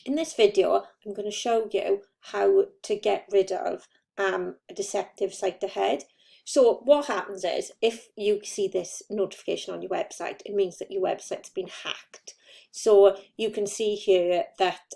In this video, I'm going to show you how to get rid of a deceptive site ahead. So what happens is, if you see this notification on your website, it means that your website's been hacked. So you can see here that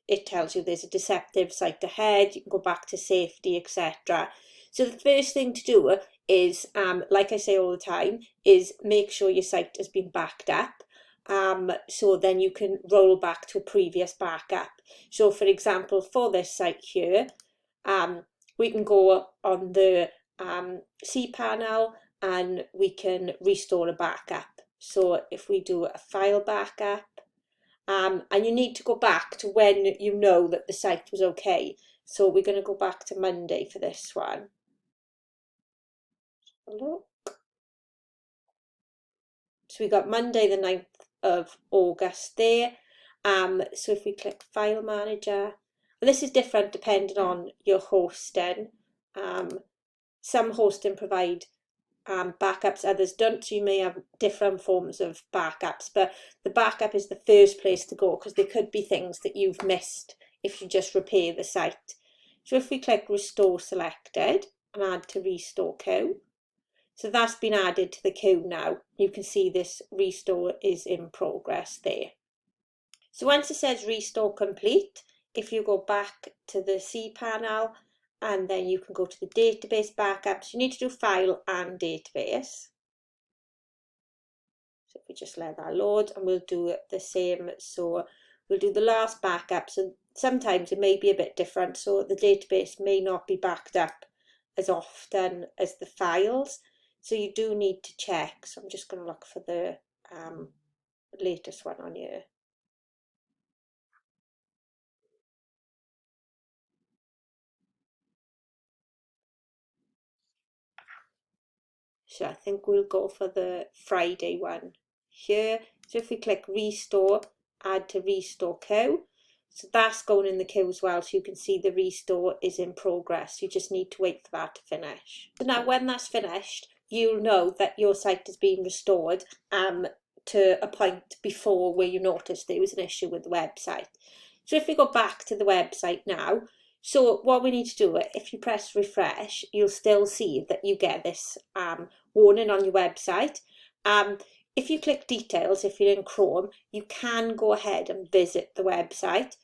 it tells you there's a deceptive site ahead. You can go back to safety, etc. So the first thing to do is, like I say all the time, is make sure your site has been backed up. So then you can roll back to a previous backup. So for example, for this site here, we can go on the cPanel and we can restore a backup. So if we do a file backup, and you need to go back to when you know that the site was okay. So we're going to go back to Monday for this one. Look. So we got Monday the 9th of August there. So if we click File Manager, and this is different depending on your hosting. Some hosting provide backups, others don't, so you may have different forms of backups, but the backup is the first place to go because there could be things that you've missed if you just repair the site. So if we click Restore Selected and Add to Restore Queue, so that's been added to the queue now. You can see this restore is in progress there. So once it says Restore Complete, if you go back to the cPanel, and then you can go to the database backups. You need to do file and database. So if we just let that load, and we'll do the same. So we'll do the last backup. So sometimes it may be a bit different. So the database may not be backed up as often as the files. So you do need to check. So I'm just going to look for the latest one on here. So I think we'll go for the Friday one here. So if we click Restore, Add to Restore Queue, so that's going in the queue as well. So you can see the restore is in progress. You just need to wait for that to finish. So now when that's finished, you'll know that your site is being restored to a point before where you noticed there was an issue with the website. So if we go back to the website now, so what we need to do, if you press refresh, you'll still see that you get this warning on your website. If you click details, if you're in Chrome, you can go ahead and visit the website.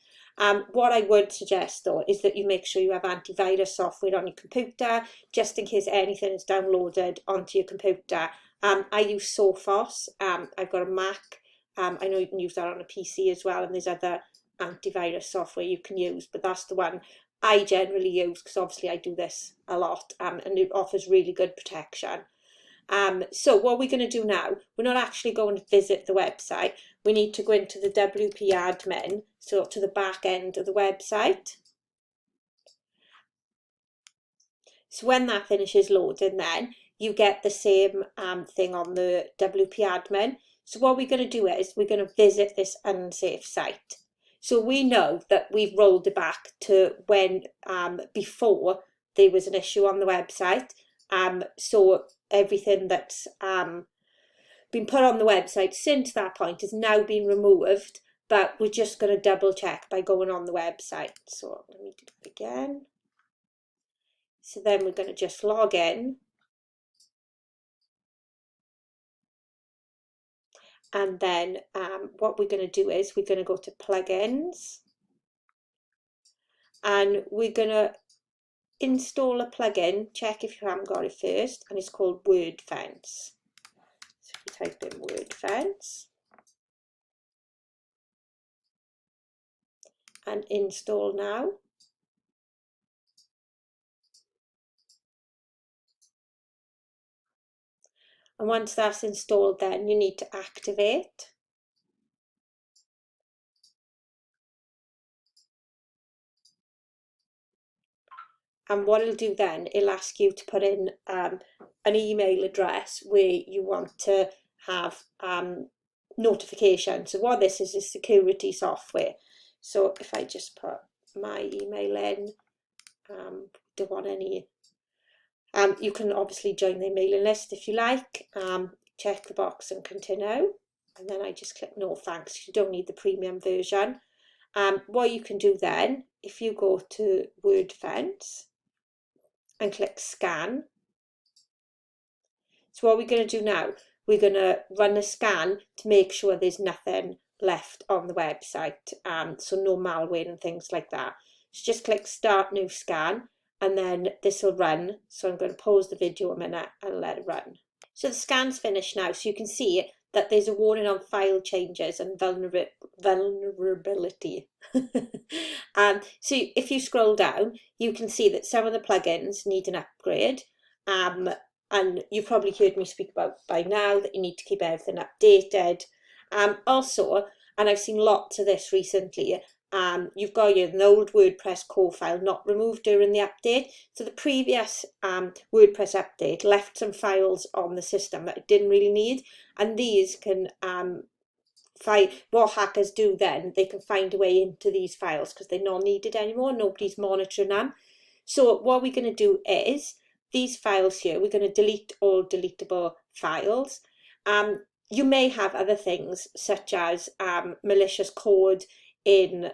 What I would suggest though is that you make sure you have antivirus software on your computer, just in case anything is downloaded onto your computer. I use Sophos. I've got a Mac. I know you can use that on a PC as well, and there's other antivirus software you can use, but that's the one I generally use because obviously I do this a lot, and it offers really good protection. So what we're going to do now, we're not actually going to visit the website. We need to go into the WP admin, so to the back end of the website. So when that finishes loading, then you get the same thing on the WP admin. So what we're going to do is we're going to visit this unsafe site. So we know that we've rolled it back to when before there was an issue on the website. So everything that's been put on the website since that point has now been removed, but we're just going to double check by going on the website. So let me do it again. So then we're going to just log in. And then what we're going to do is we're going to go to plugins, and we're going to install a plugin. Check if you haven't got it first, and it's called WordFence. So if you type in WordFence and install now. And once that's installed, then you need to activate. And what it'll do then, it'll ask you to put in an email address where you want to have notification. So what this is security software. So if I just put my email in, don't want any. You can obviously join the mailing list if you like. Check the box and continue. and then I just click no thanks. You don't need the premium version. What you can do then, if you go to WordFence and click scan, so what we're going to do now, we're going to run a scan to make sure there's nothing left on the website, so no malware and things like that. So just click start new scan, and then this will run. So I'm going to pause the video a minute and let it run. So the scan's finished now, so you can see that there's a warning on file changes and vulnerability. So if you scroll down, you can see that some of the plugins need an upgrade. And you've probably heard me speak about by now that you need to keep everything updated. Also, and I've seen lots of this recently, you've got an old WordPress core file not removed during the update. So the previous WordPress update left some files on the system that it didn't really need, and these can what hackers do then, they can find a way into these files because they're not needed anymore, nobody's monitoring them. So what we're going to do is, these files here, we're going to delete all deletable files. You may have other things such as malicious code in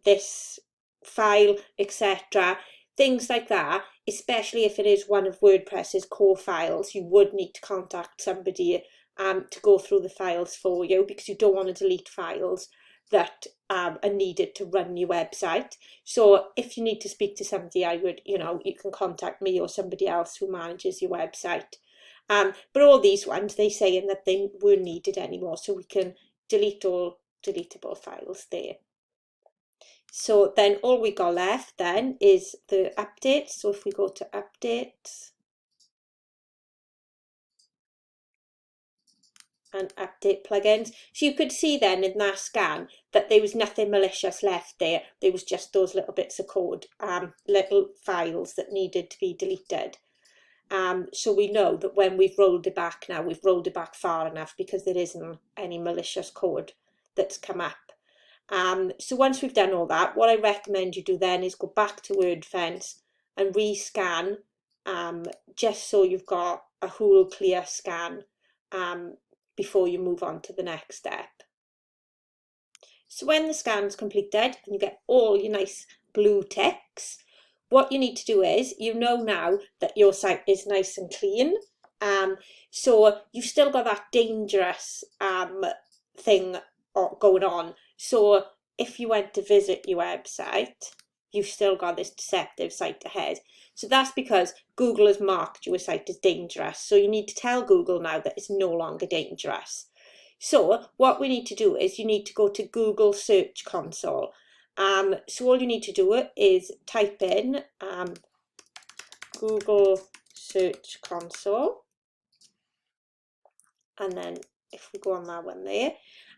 this file, etc. Things like that, especially if it is one of WordPress's core files, you would need to contact somebody to go through the files for you, because you don't want to delete files that are needed to run your website. So if you need to speak to somebody, I would, you can contact me or somebody else who manages your website. But all these ones, they're saying that they weren't needed anymore, so we can delete all deletable files there. So then all we got left then is the updates. So if we go to updates and update plugins, so you could see then in that scan that there was nothing malicious left there. There was just those little bits of code, little files that needed to be deleted. So we know that when we've rolled it back now, we've rolled it back far enough, because there isn't any malicious code that's come up. So once we've done all that, what I recommend you do then is go back to WordFence and rescan, just so you've got a whole clear scan before you move on to the next step. So when the scan's completed and you get all your nice blue ticks, what you need to do is, now that your site is nice and clean, so you've still got that dangerous thing going on. So if you went to visit your website, you've still got this deceptive site ahead. So that's because Google has marked your site as dangerous. So you need to tell Google now that it's no longer dangerous. So what we need to do is, you need to go to Google Search Console. So all you need to do is type in Google Search Console, and then if we go on that one there,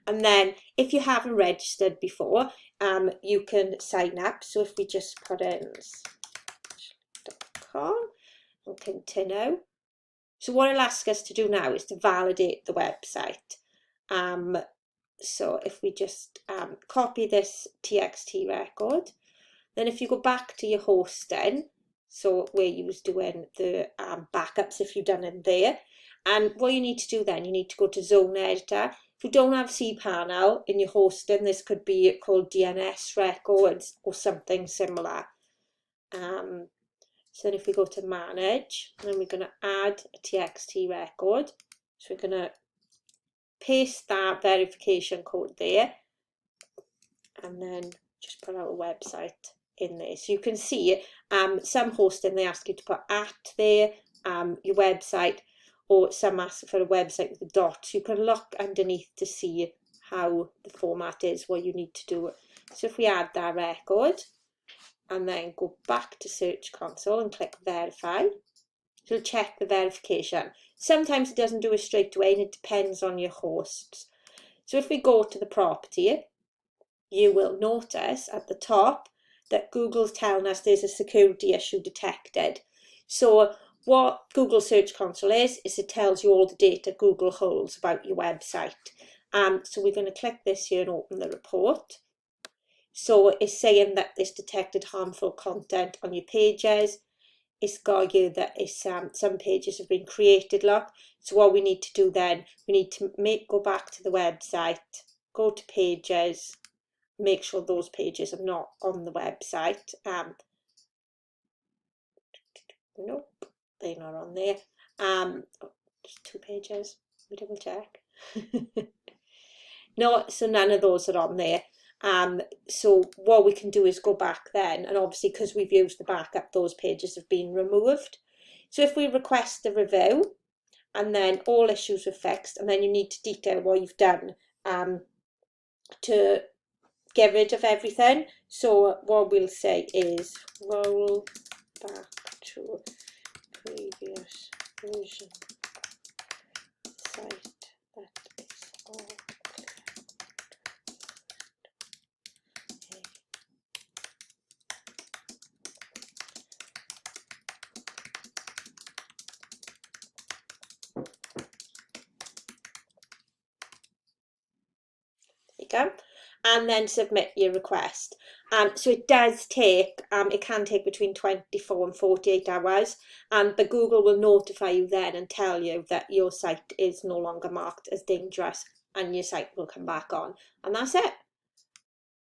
and then if you haven't registered before, you can sign up. So if we just put in .com and continue, so what it'll ask us to do now is to validate the website. So if we just copy this TXT record, then if you go back to your hosting, so where you was doing the backups, if you've done it there, and what you need to do then, you need to go to Zone Editor. If you don't have cPanel in your hosting, this could be called DNS records or something similar. So then if we go to Manage, then we're going to add a TXT record. So we're going to paste that verification code there, and then just put our website in there. So you can see some hosting, they ask you to put at there, your website, or some ask for a website with a dot. So you can look underneath to see how the format is, what you need to do. So if we add that record and then go back to Search Console and click Verify, so it'll check the verification. Sometimes it doesn't do it straight away, and it depends on your hosts. So if we go to the property, you will notice at the top that Google's telling us there's a security issue detected. So what Google Search Console is it tells you all the data Google holds about your website. So we're going to click this here and open the report. So it's saying that this detected harmful content on your pages. it's got you that it's some pages have been created, look. So what we need to do then, we need to go back to the website, go to pages, make sure those pages are not on the website. Nope, they're not on there. There's 2 pages, we double check. No, so none of those are on there. So what we can do is go back then, and obviously because we've used the backup, those pages have been removed. So if we request a review, and then all issues are fixed, and then you need to detail what you've done to get rid of everything. So what we'll say is roll back to previous version site that is all. Go, and then submit your request. So it does take, it can take between 24 and 48 hours, but Google will notify you then and tell you that your site is no longer marked as dangerous, and your site will come back on, and that's it.